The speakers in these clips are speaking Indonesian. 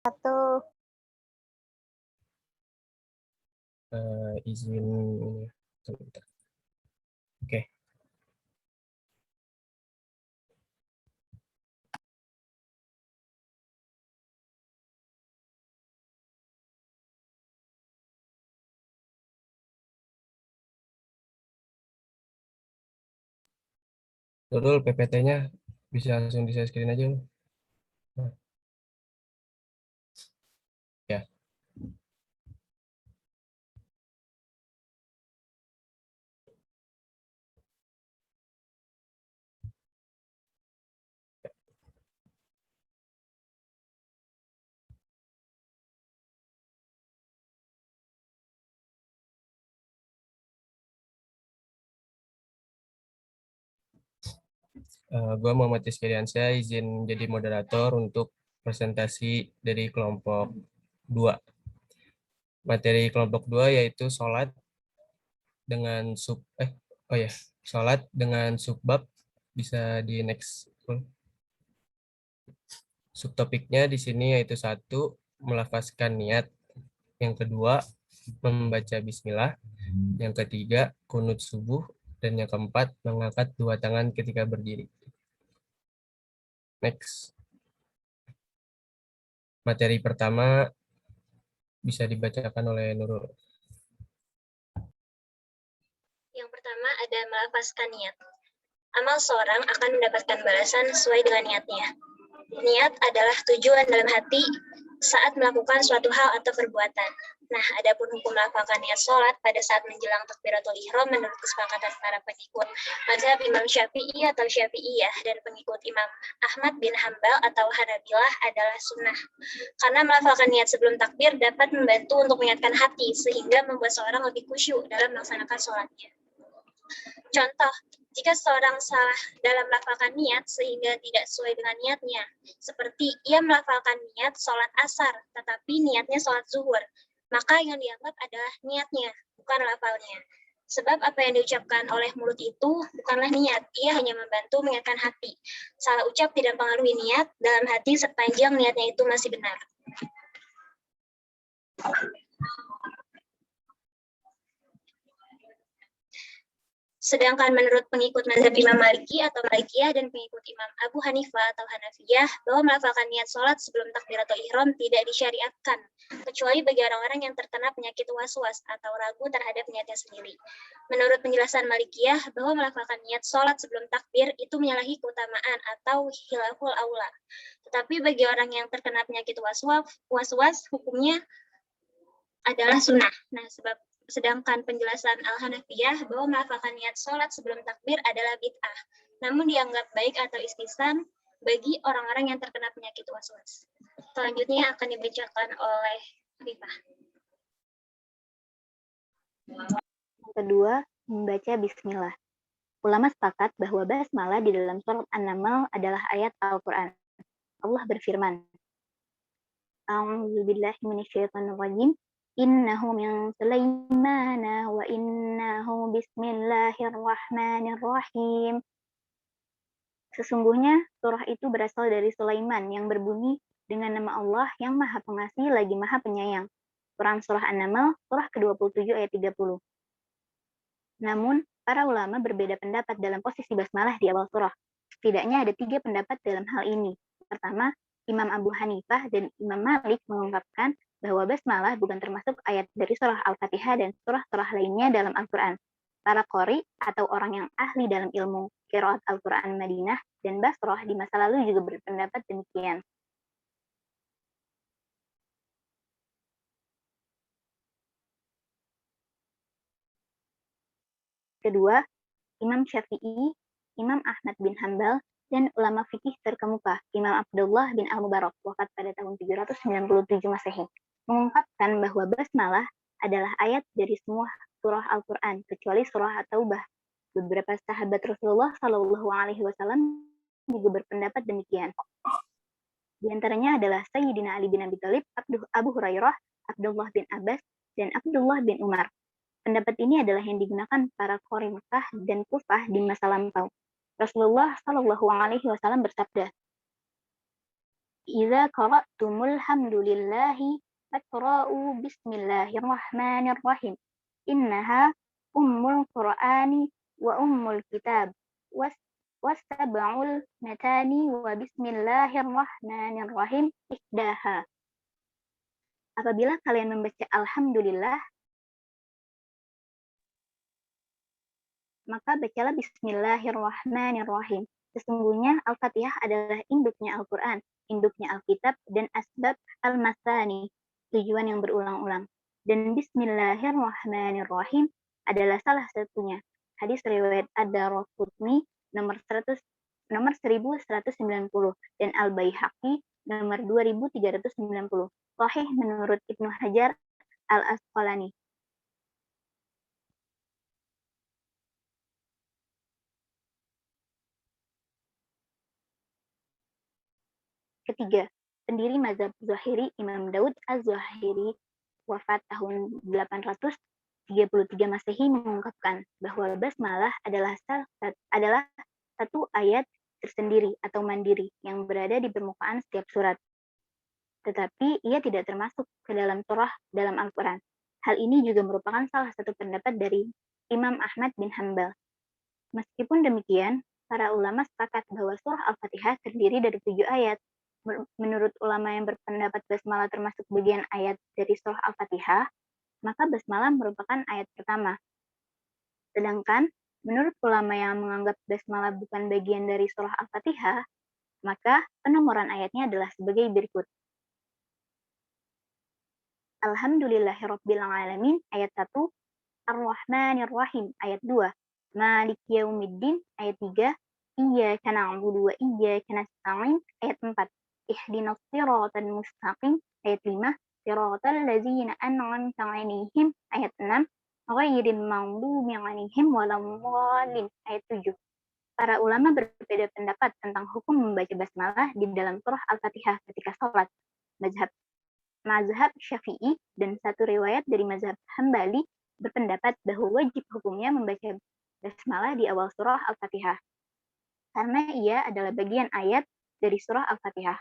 Satu. Izin ini. Sebentar. Oke. Nurul, PPT-nya bisa langsung di share screen aja. Nah, ya. Gua Muhammad Rizky, izin jadi moderator untuk presentasi dari kelompok 2. Materi kelompok 2 yaitu sholat dengan sholat dengan subbab. Bisa di next. Subtopiknya di sini yaitu 1, melafazkan niat. Yang kedua, membaca bismillah. Yang ketiga, kunut subuh. Dan yang keempat, mengangkat 2 tangan ketika berdiri. Next. Materi pertama bisa dibacakan oleh Nurul. Yang pertama ada melafazkan niat. Amal seorang akan mendapatkan balasan sesuai dengan niatnya. Niat adalah tujuan dalam hati saat melakukan suatu hal atau perbuatan. Nah, adapun hukum melafalkan niat sholat pada saat menjelang takbiratul ihram menurut kesepakatan para pengikut mazhab Imam Syafi'i atau Syafi'iyah dan pengikut Imam Ahmad bin Hambal atau Hanabilah adalah sunnah. Karena melafalkan niat sebelum takbir dapat membantu untuk mengingatkan hati sehingga membuat seorang lebih khusyuk dalam melaksanakan sholatnya. Contoh, jika seorang salah dalam melafalkan niat sehingga tidak sesuai dengan niatnya, seperti ia melafalkan niat sholat asar, tetapi niatnya sholat zuhur, maka yang dianggap adalah niatnya, bukan lafalnya. Sebab apa yang diucapkan oleh mulut itu bukanlah niat, ia hanya membantu mengingatkan hati. Salah ucap tidak mempengaruhi niat dalam hati sepanjang niatnya itu masih benar. Sedangkan menurut pengikut mazhab Imam Maliki atau Malikiyah dan pengikut Imam Abu Hanifah atau Hanafiyah, bahwa melafalkan niat sholat sebelum takbiratul ihram tidak disyariatkan, kecuali bagi orang-orang yang terkena penyakit was-was atau ragu terhadap niatnya sendiri. Menurut penjelasan Malikiyah, bahwa melafalkan niat sholat sebelum takbir itu menyalahi keutamaan atau khilaful aula. Tetapi bagi orang yang terkena penyakit was-was, hukumnya adalah sunnah. Nah, sedangkan penjelasan Al-Hanafiyah bahwa melafalkan niat sholat sebelum takbir adalah bid'ah, namun dianggap baik atau istisan bagi orang-orang yang terkena penyakit was-was. Selanjutnya akan dibacakan oleh Rifah. Yang kedua, membaca bismillah. Ulama sepakat bahwa basmalah di dalam surat An-Naml adalah ayat Al-Quran. Allah berfirman, A'udzubillahi minasyaitonirrajim. Innahu min Sulaimana wa innahu bismillahirrahmanirrahim. Sesungguhnya surah itu berasal dari Sulaiman yang berbunyi dengan nama Allah yang Maha Pengasih lagi Maha Penyayang. Quran surah An-Naml surah ke-27 ayat 30. Namun, para ulama berbeda pendapat dalam posisi basmalah di awal surah. Setidaknya ada 3 pendapat dalam hal ini. Pertama, Imam Abu Hanifah dan Imam Malik mengungkapkan bahwa basmalah bukan termasuk ayat dari surah Al-Fatihah dan surah-surah lainnya dalam Al-Quran. Para qori atau orang yang ahli dalam ilmu qiraat Al-Quran Madinah dan Basrah di masa lalu juga berpendapat demikian. Kedua, Imam Syafi'i, Imam Ahmad bin Hambal, dan ulama fikih terkemuka, Imam Abdullah bin Al-Mubarak, wafat pada tahun 797 Masehi, mengungkapkan bahwa basmalah adalah ayat dari semua surah Al-Quran, kecuali surah At-Taubah. Beberapa sahabat Rasulullah Shallallahu Alaihi Wasallam juga berpendapat demikian. Di antaranya adalah Sayyidina Ali bin Abi Thalib, Abu Hurairah, Abdullah bin Abbas, dan Abdullah bin Umar. Pendapat ini adalah yang digunakan para qori Mekah dan Kufah di masa lampau. Rasulullah Shallallahu Alaihi Wasallam bersabda, Idza qara'tumul hamdulillahi faqra'u bismillahirrahmanirrahim. Innaha ummul qur'ani wa ummul kitab. Wastab'ul matani wa bismillahirrahmanirrahim ihdaha. Apabila kalian membaca alhamdulillah, maka bacalah bismillahirrahmanirrahim. Sesungguhnya Al-Fatihah adalah induknya Al-Quran, induknya Alkitab, dan asbab al-masani, tujuan yang berulang-ulang. Dan bismillahirrahmanirrahim adalah salah satunya. Hadis riwayat Ad-Daraqutni nomor 1190 dan Al-Baihaqi nomor 2390. Sahih menurut Ibnu Hajar Al-Asqalani. Ketiga, pendiri mazhab Zahiri Imam Daud Az-Zahiri wafat tahun 833 Masehi mengungkapkan bahwa basmalah adalah satu ayat tersendiri atau mandiri yang berada di permukaan setiap surat. Tetapi ia tidak termasuk ke dalam surah dalam Al-Quran. Hal ini juga merupakan salah satu pendapat dari Imam Ahmad bin Hanbal. Meskipun demikian, para ulama sepakat bahwa surah Al-Fatihah terdiri dari 7 ayat. Menurut ulama yang berpendapat basmalah termasuk bagian ayat dari surah Al-Fatihah, maka basmalah merupakan ayat pertama. Sedangkan menurut ulama yang menganggap basmalah bukan bagian dari surah Al-Fatihah, maka penomoran ayatnya adalah sebagai berikut. Alhamdulillahirrabbilalamin ayat 1, Ar-Rahmanir-Rahim ayat 2, Malik Yaumiddin ayat 3, Iyyaka na'budu wa iyyaka nasta'in ayat 4, Ihdinas siratal mustaqim ayat 5, Siratal ladzina an'amta 'alaihim ayat 6, Ghairil maghdubi 'alaihim waladdallin ayat 7. Para ulama berbeda pendapat tentang hukum membaca basmalah di dalam surah Al-Fatihah ketika sholat. Mazhab Syafi'i dan satu riwayat dari mazhab Hambali berpendapat bahwa wajib hukumnya membaca basmalah di awal surah Al-Fatihah, karena ia adalah bagian ayat dari surah Al-Fatihah.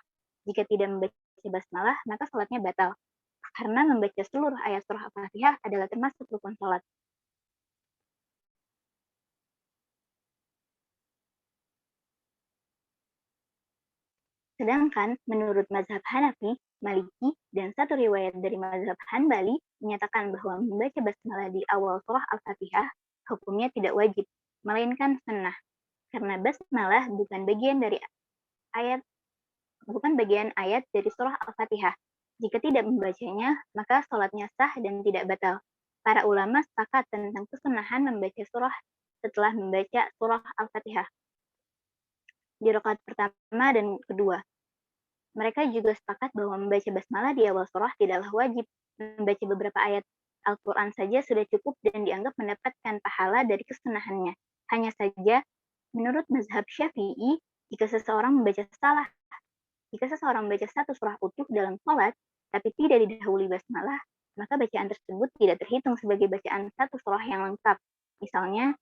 Jika tidak membaca basmalah, maka sholatnya batal, karena membaca seluruh ayat surah Al-Fatihah adalah termasuk rukun sholat. Sedangkan menurut mazhab Hanafi, Maliki, dan satu riwayat dari mazhab Hanbali menyatakan bahwa membaca basmalah di awal surah Al-Fatihah hukumnya tidak wajib, melainkan sunnah, karena basmalah bukan bagian ayat dari surah Al-Fatihah. Jika tidak membacanya, maka sholatnya sah dan tidak batal. Para ulama sepakat tentang kesunahan membaca surah setelah membaca surah Al-Fatihah di rakaat pertama dan kedua. Mereka juga sepakat bahwa membaca basmalah di awal surah tidaklah wajib. Membaca beberapa ayat Al-Quran saja sudah cukup dan dianggap mendapatkan pahala dari kesunahannya. Hanya saja, menurut mazhab Syafi'i, jika seseorang membaca satu surah utuh dalam sholat, tapi tidak didahului basmalah, maka bacaan tersebut tidak terhitung sebagai bacaan satu surah yang lengkap. Misalnya,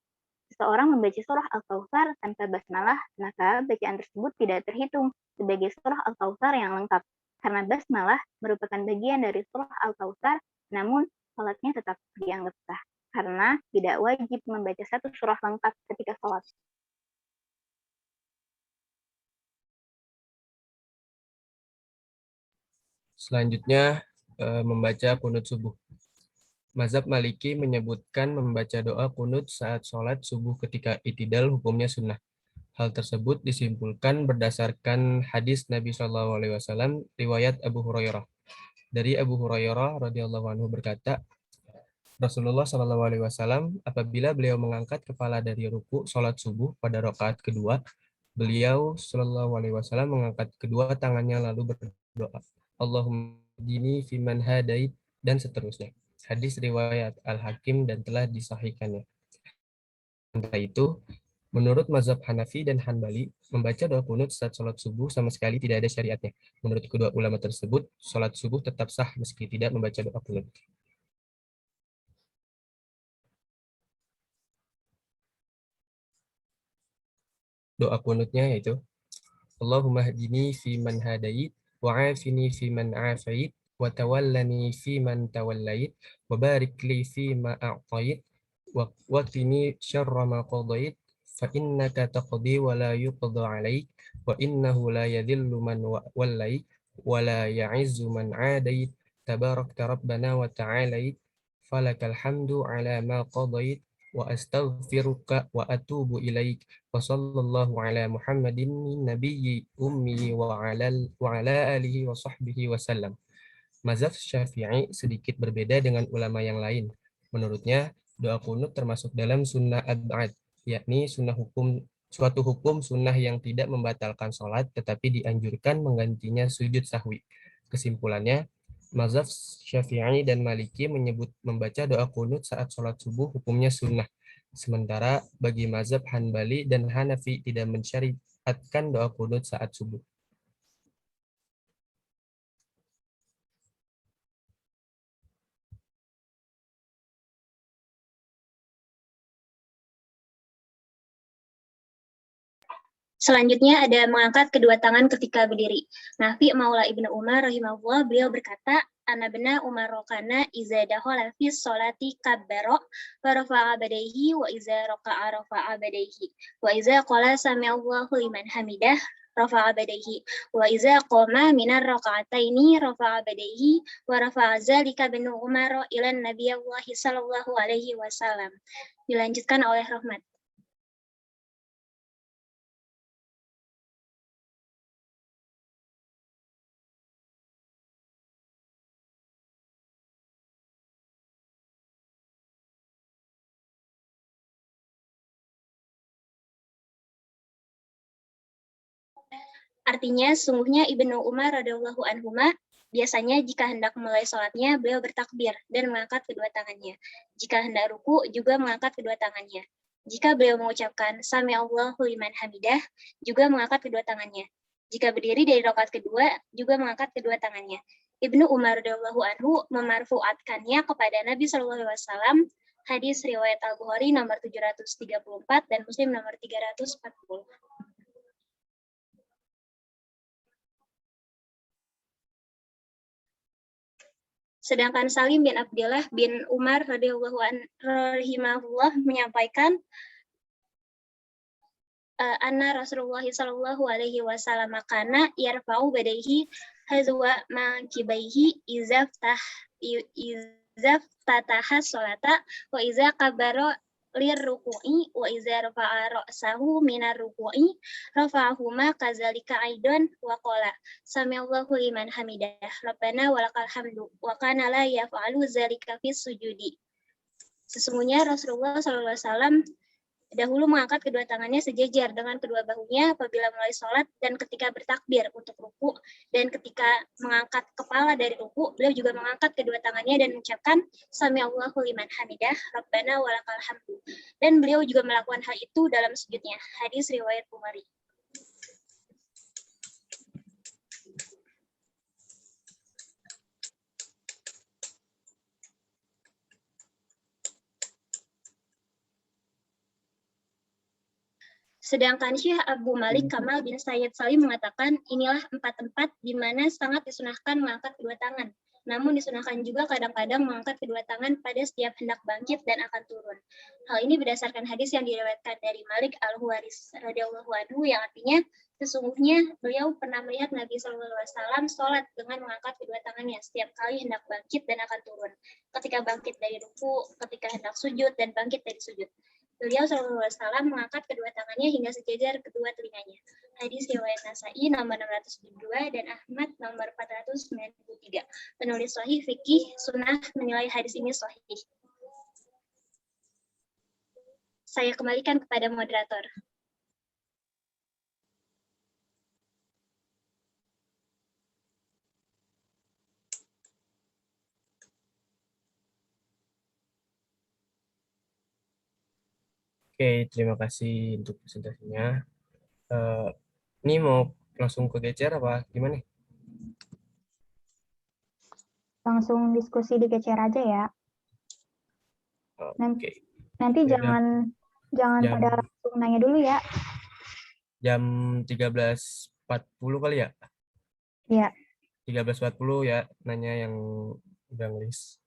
seseorang membaca surah Al-Kautsar tanpa basmalah, maka bacaan tersebut tidak terhitung sebagai surah Al-Kautsar yang lengkap. Karena basmalah merupakan bagian dari surah Al-Kautsar, namun sholatnya tetap dianggap sah. Karena tidak wajib membaca satu surah lengkap ketika sholat. Selanjutnya, membaca kunut subuh. Mazhab Maliki menyebutkan membaca doa kunut saat sholat subuh ketika i'tidal hukumnya sunnah. Hal tersebut disimpulkan berdasarkan hadis Nabi SAW riwayat Abu Hurairah. Dari Abu Hurairah radhiyallahu anhu berkata, Rasulullah SAW apabila beliau mengangkat kepala dari ruku sholat subuh pada rakaat kedua, beliau SAW mengangkat kedua tangannya lalu berdoa, Allahumma dini fiman hadait, dan seterusnya. Hadis riwayat Al-Hakim dan telah disahihkannya. Sementara itu, menurut mazhab Hanafi dan Hanbali, membaca doa kunut saat sholat subuh sama sekali tidak ada syariatnya. Menurut kedua ulama tersebut, sholat subuh tetap sah meski tidak membaca doa kunut. Doa kunutnya yaitu Allahumma hadini fi man hadait وعافني فيمن عافيت وتولني فيمن توليت وبارك لي فيما أعطيت وقني شر ما قضيت فإنك تقضي ولا يقضى عليك وإنه لا يذل من وليت ولا يعز من عاديت تباركت ربنا وتعاليت فلك الحمد على ما قضيت وأستغفرك وأتوب إليك وصلى الله على محمد النبي أمي وعلى آله وصحبه wasallam. Mazhab Syafi'i sedikit berbeda dengan ulama yang lain. Menurutnya, doa kunut termasuk dalam sunnah ab'ad, yakni suatu hukum sunnah yang tidak membatalkan sholat, tetapi dianjurkan menggantinya sujud sahwi. Kesimpulannya, Mazhab Syafi'i dan Maliki menyebut membaca doa kunut saat sholat subuh hukumnya sunnah. Sementara bagi mazhab Hanbali dan Hanafi tidak mensyariatkan doa kunut saat subuh. Selanjutnya ada mengangkat kedua tangan ketika berdiri. Nafi Maula Ibnu Umar rahimahullah, beliau berkata, Ana bena Umar rokana iza dahola fi sholati kabbaro wa rafa'a badaihi wa iza roka'a rafa'a badaihi wa iza qala sami'allahu liman hamidah rafa'a badaihi wa iza qoma minar raka'ataini rafa'a badaihi wa rafa'a zalika benu Umar ilan nabiyallahi sallallahu alaihi wasallam. Dilanjutkan oleh Rahmat. Artinya, sungguhnya Ibnu Umar radhiyallahu anhuma biasanya jika hendak mulai sholatnya, beliau bertakbir dan mengangkat kedua tangannya. Jika hendak ruku, juga mengangkat kedua tangannya. Jika beliau mengucapkan Sami Allahu liman hamidah, juga mengangkat kedua tangannya. Jika berdiri dari rakaat kedua, juga mengangkat kedua tangannya. Ibnu Umar radhiyallahu anhu memarfuatkannya kepada Nabi Shallallahu alaihi wasallam. Hadis riwayat Al-Bukhari nomor 734 dan Muslim nomor 340. Sedangkan Salim bin Abdullah bin Umar radhiyallahu anhu menyampaikan anna Rasulullah sallallahu alaihi wasallam kana yarfa'u badaihi hazwa mankibaihi izaftah sholata wa iza kabbara lirruku'i wa iza rafa'a ra'sahu minar ruku'i rafa'ahuma kadzalika aidan wa qala sami'allahu liman hamidah rabbana walakal hamdu wa kana la yaf'alu dzalika fis sujudi. Sesungguhnya Rasulullah sallallahu alaihi wasallam dahulu mengangkat kedua tangannya sejajar dengan kedua bahunya apabila mulai sholat dan ketika bertakbir untuk ruku, dan ketika mengangkat kepala dari ruku, beliau juga mengangkat kedua tangannya dan mengucapkan Sami Allahu liman hamidah, Rabbana walakal hamdu. Dan beliau juga melakukan hal itu dalam sujudnya. Hadis riwayat Bukhari. Sedangkan Syekh Abu Malik Kamal bin Sayyid Salim mengatakan, inilah 4 tempat di mana sangat disunahkan mengangkat kedua tangan. Namun disunahkan juga kadang-kadang mengangkat kedua tangan pada setiap hendak bangkit dan akan turun. Hal ini berdasarkan hadis yang diriwayatkan dari Malik Al-Huwaris radhiyallahu anhu yang artinya sesungguhnya beliau pernah melihat Nabi SAW sholat dengan mengangkat kedua tangannya setiap kali hendak bangkit dan akan turun. Ketika bangkit dari ruku, ketika hendak sujud dan bangkit dari sujud. Beliau SAW mengangkat kedua tangannya hingga sejajar kedua telinganya. Hadis riwayat Nasai nomor 602 dan Ahmad nomor 493. Penulis Sahih Fikih Sunnah menilai hadis ini sahih. Saya kembalikan kepada moderator. Oke, terima kasih untuk presentasinya. Ini mau langsung ke GCR apa gimana? Langsung diskusi di GCR aja ya. Oke. Nanti Ya, jangan pada langsung nanya dulu ya. Jam 13.40 kali ya? Iya. 13.40 ya nanya yang udah ngelis.